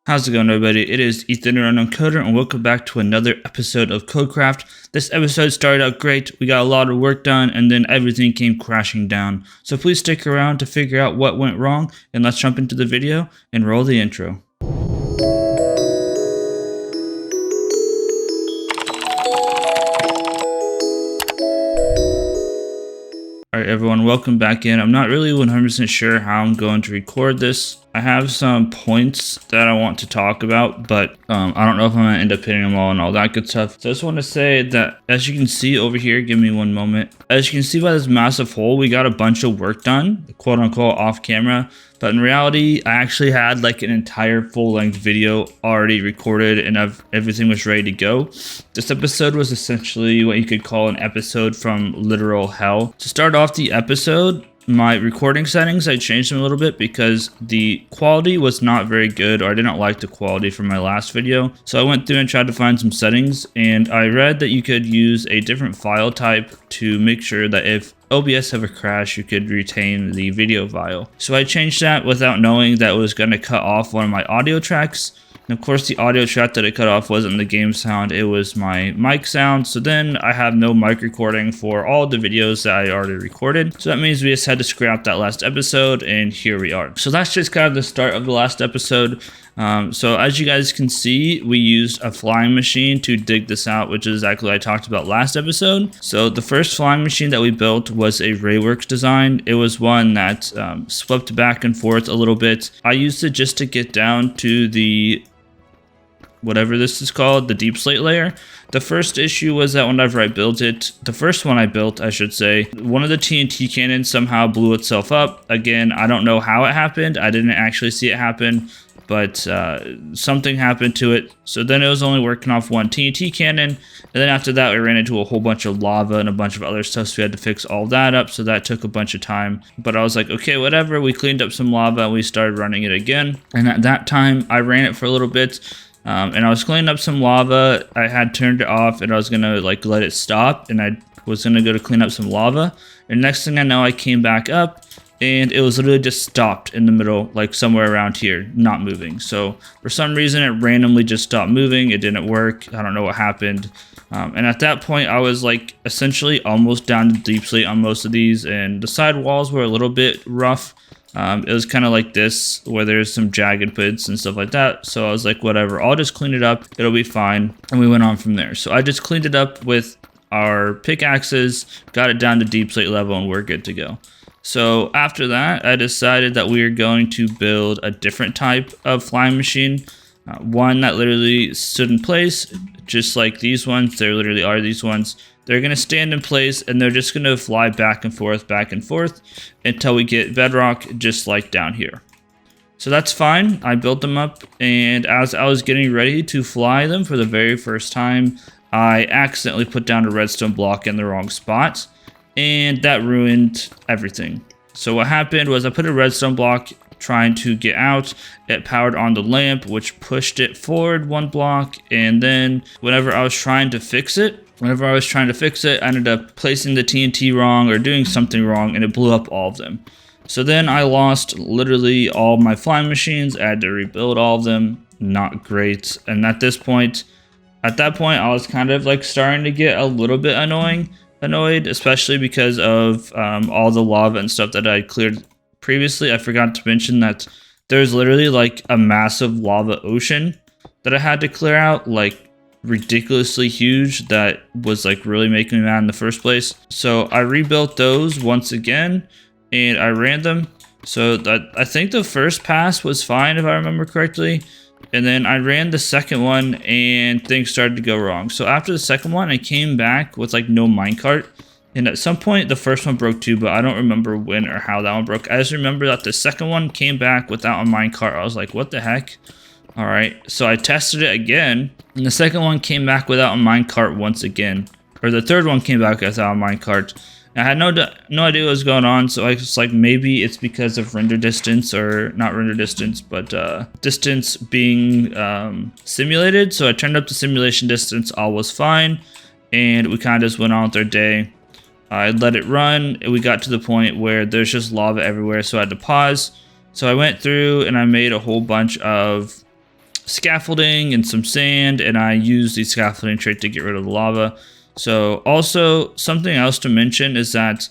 How's it going, everybody? It is Ethan, your unknown coder, and welcome back to another episode of KodeKraft. This episode started out great. We got a lot of work done, and then everything came crashing down. So please stick around to figure out what went wrong, and let's jump into the video and roll the intro. Alright everyone, welcome back in. I'm not really 100% sure how I'm going to record this. I have some points that I want to talk about, but I don't know if I'm going to end up hitting them all and all that good stuff. So I just want to say that, as you can see over here, give me one moment. As you can see by this massive hole, we got a bunch of work done, quote unquote, off camera. But in reality, I actually had like an entire full-length video already recorded and everything was ready to go. This episode was essentially what you could call an episode from literal hell. To start off the episode, my recording settings, I changed them a little bit because the quality was not very good, or I didn't like the quality from my last video. So I went through and tried to find some settings, and I read that you could use a different file type to make sure that if OBS ever crashed, you could retain the video file. So I changed that without knowing that it was going to cut off one of my audio tracks. And of course, the audio track that it cut off wasn't the game sound, it was my mic sound. So then I have no mic recording for all the videos that I already recorded. So that means we just had to scrap that last episode, and here we are. So that's just kind of the start of the last episode. So as you guys can see, we used a flying machine to dig this out, which is exactly what I talked about last episode. So the first flying machine that we built was a Rayworks Design. It was one that swept back and forth a little bit. I used it just to get down to the whatever this is called, the deep slate layer. The first issue was that whenever I built it, the first one I built, I should say, one of the TNT cannons somehow blew itself up. Again, I don't know how it happened. I didn't actually see it happen, but something happened to it. So then it was only working off one TNT cannon. And then after that, we ran into a whole bunch of lava and a bunch of other stuff. So we had to fix all that up. So that took a bunch of time. But I was like, okay, whatever. We cleaned up some lava and we started running it again. And at that time, I ran it for a little bit. And I was cleaning up some lava. I had turned it off and I was gonna like let it stop, and I was gonna go to clean up some lava. And next thing I know, I came back up and it was literally just stopped in the middle, like somewhere around here, not moving. So for some reason, it randomly just stopped moving. It didn't work. I don't know what happened. And at that point, I was like essentially almost down to deep slate on most of these, and the side walls were a little bit rough. It was kind of like this, where there's some jagged bits and stuff like that. So I was like, whatever, I'll just clean it up. It'll be fine. And we went on from there. So I just cleaned it up with our pickaxes, got it down to deep slate level, and we're good to go. So after that, I decided that we are going to build a different type of flying machine. One that literally stood in place, just like these ones. There literally are these ones. They're going to stand in place and they're just going to fly back and forth until we get bedrock, just like down here. So that's fine. I built them up, and as I was getting ready to fly them for the very first time, I accidentally put down a redstone block in the wrong spot, and that ruined everything. So what happened was I put a redstone block trying to get out. It powered on the lamp, which pushed it forward one block, and then whenever I was trying to fix it, I ended up placing the TNT wrong or doing something wrong, and it blew up all of them. So then I lost literally all my flying machines. I had to rebuild all of them. Not great. And at that point, I was kind of like starting to get a little bit annoyed, especially because of all the lava and stuff that I cleared previously. I forgot to mention that there's literally like a massive lava ocean that I had to clear out, like ridiculously huge, that was like really making me mad in the first place. So I rebuilt those once again and I ran them. So that, I think the first pass was fine if I remember correctly, and then I ran the second one and things started to go wrong. So after the second one, I came back with like no minecart, and at some point the first one broke too, but I don't remember when or how that one broke. I just remember that the second one came back without a minecart. I was like, what the heck? All right, so I tested it again, and the second one came back without a minecart once again. Or the third one came back without a minecart. I had no idea what was going on, so I was like, maybe it's because of render distance, or not render distance, but distance being simulated. So I turned up the simulation distance, all was fine, and we kind of just went on with our day. I let it run, and we got to the point where there's just lava everywhere, so I had to pause. So I went through and I made a whole bunch of scaffolding and some sand, and I used the scaffolding trait to get rid of the lava. So also something else to mention is that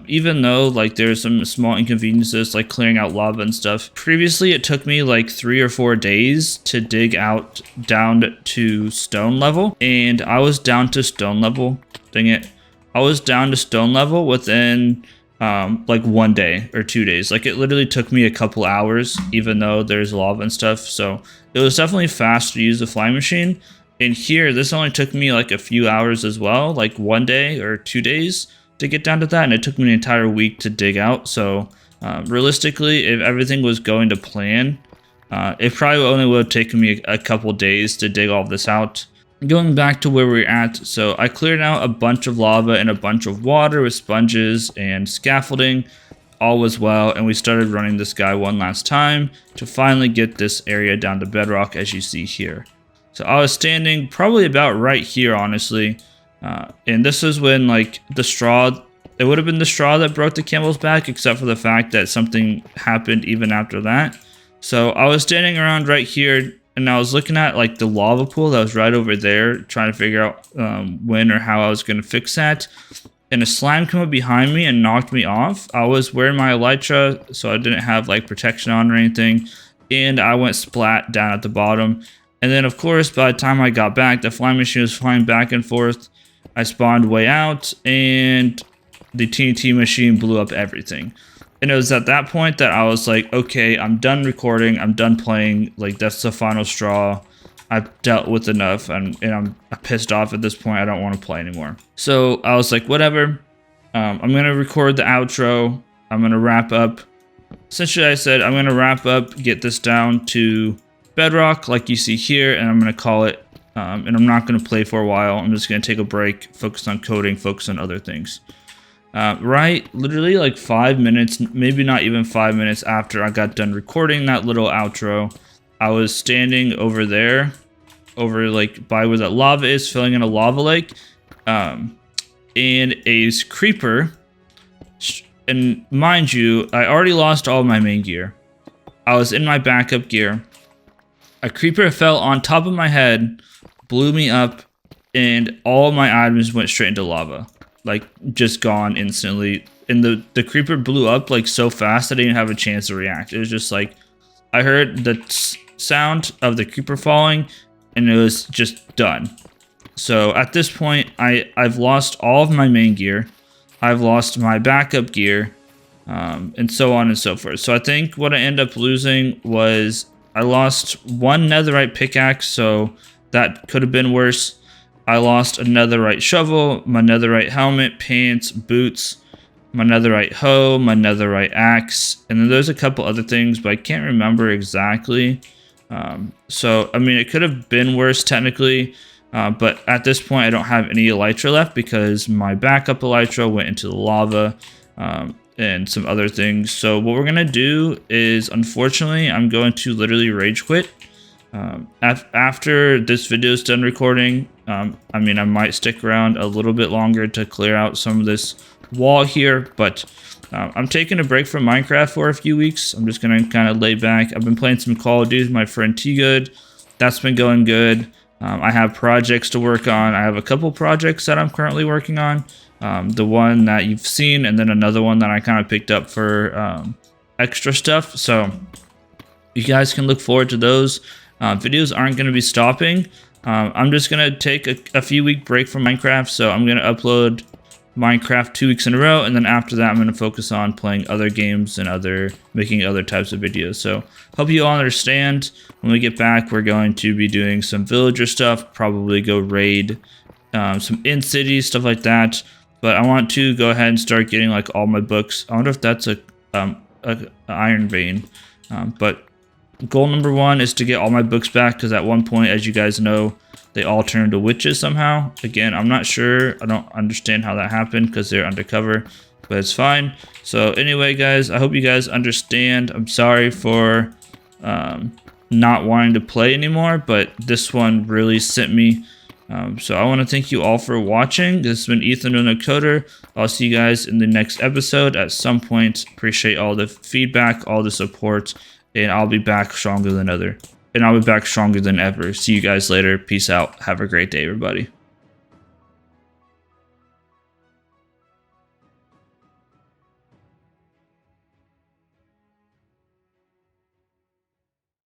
even though like there's some small inconveniences like clearing out lava and stuff, previously it took me like 3 or 4 days to dig out down to stone level, and I was down to stone level. Dang it. I was down to stone level within like 1 day or 2 days. Like it literally took me a couple hours, even though there's lava and stuff. So it was definitely fast to use the flying machine. And here, this only took me like a few hours as well, like 1 day or 2 days to get down to that. And it took me an entire week to dig out. So realistically, if everything was going to plan, it probably only would have taken me a couple days to dig all of this out. Going back to where we're at, so I cleared out a bunch of lava and a bunch of water with sponges and scaffolding. All was well, and we started running this guy one last time to finally get this area down to bedrock, as you see here. So I was standing probably about right here, honestly, and this is when like the straw, it would have been the straw that broke the camel's back, except for the fact that something happened even after that. So I was standing around right here, and I was looking at like the lava pool that was right over there, trying to figure out when or how I was going to fix that. And a slime came up behind me and knocked me off. I was wearing my elytra, so I didn't have like protection on or anything. And I went splat down at the bottom. And then of course, by the time I got back, the flying machine was flying back and forth. I spawned way out, and the TNT machine blew up everything. And it was at that point that I was like, okay, I'm done recording. I'm done playing. Like, that's the final straw. I've dealt with enough, and I'm pissed off at this point. I don't want to play anymore. So I was like, whatever. I'm going to record the outro. I'm going to wrap up. Essentially, I said, I'm going to wrap up, get this down to bedrock like you see here, and I'm going to call it. And I'm not going to play for a while. I'm just going to take a break, focus on coding, focus on other things. Right, literally like 5 minutes, maybe not even 5 minutes after I got done recording that little outro, I was standing over there, over like by where that lava is, filling in a lava lake, and a creeper, and mind you, I already lost all my main gear. I was in my backup gear. A creeper fell on top of my head, blew me up, and all my items went straight into lava. Like, just gone instantly. And the creeper blew up like so fast that I didn't have a chance to react. It was just like, I heard the sound of the creeper falling, and it was just done. So at this point, I've lost all of my main gear. I've lost my backup gear, and so on and so forth. So I think what I ended up losing was I lost one netherite pickaxe, so that could have been worse. I lost a netherite shovel, my netherite helmet, pants, boots, my netherite hoe, my netherite axe, and then there's a couple other things, but I can't remember exactly. So, I mean, it could have been worse technically, but at this point, I don't have any elytra left because my backup elytra went into the lava, and some other things. So what we're going to do is, unfortunately, I'm going to literally rage quit. After this video is done recording, I mean, I might stick around a little bit longer to clear out some of this wall here, but I'm taking a break from Minecraft for a few weeks. I'm just going to kind of lay back. I've been playing some Call of Duty with my friend T-Good. That's been going good. I have projects to work on. I have a couple projects that I'm currently working on. The one that you've seen, and then another one that I kind of picked up for extra stuff. So you guys can look forward to those. Videos aren't going to be stopping. I'm just going to take a few week break from Minecraft. So I'm going to upload Minecraft 2 weeks in a row, and then after that I'm going to focus on playing other games and making other types of videos. So hope you all understand. When we get back, we're going to be doing some villager stuff, probably go raid some in-city stuff like that. But I want to go ahead and start getting like all my books. I wonder if that's a iron vein, but goal number 1 is to get all my books back, because at one point, as you guys know, they all turned to witches somehow. Again, I'm not sure. I don't understand how that happened because they're undercover, but it's fine. So anyway, guys, I hope you guys understand. I'm sorry for not wanting to play anymore, but this one really sent me. So I want to thank you all for watching. This has been Ethan on Koder. I'll see you guys in the next episode at some point. Appreciate all the feedback, all the support, and I'll be back stronger than ever. and I'll be back stronger than ever. See you guys later. Peace out. Have a great day, everybody.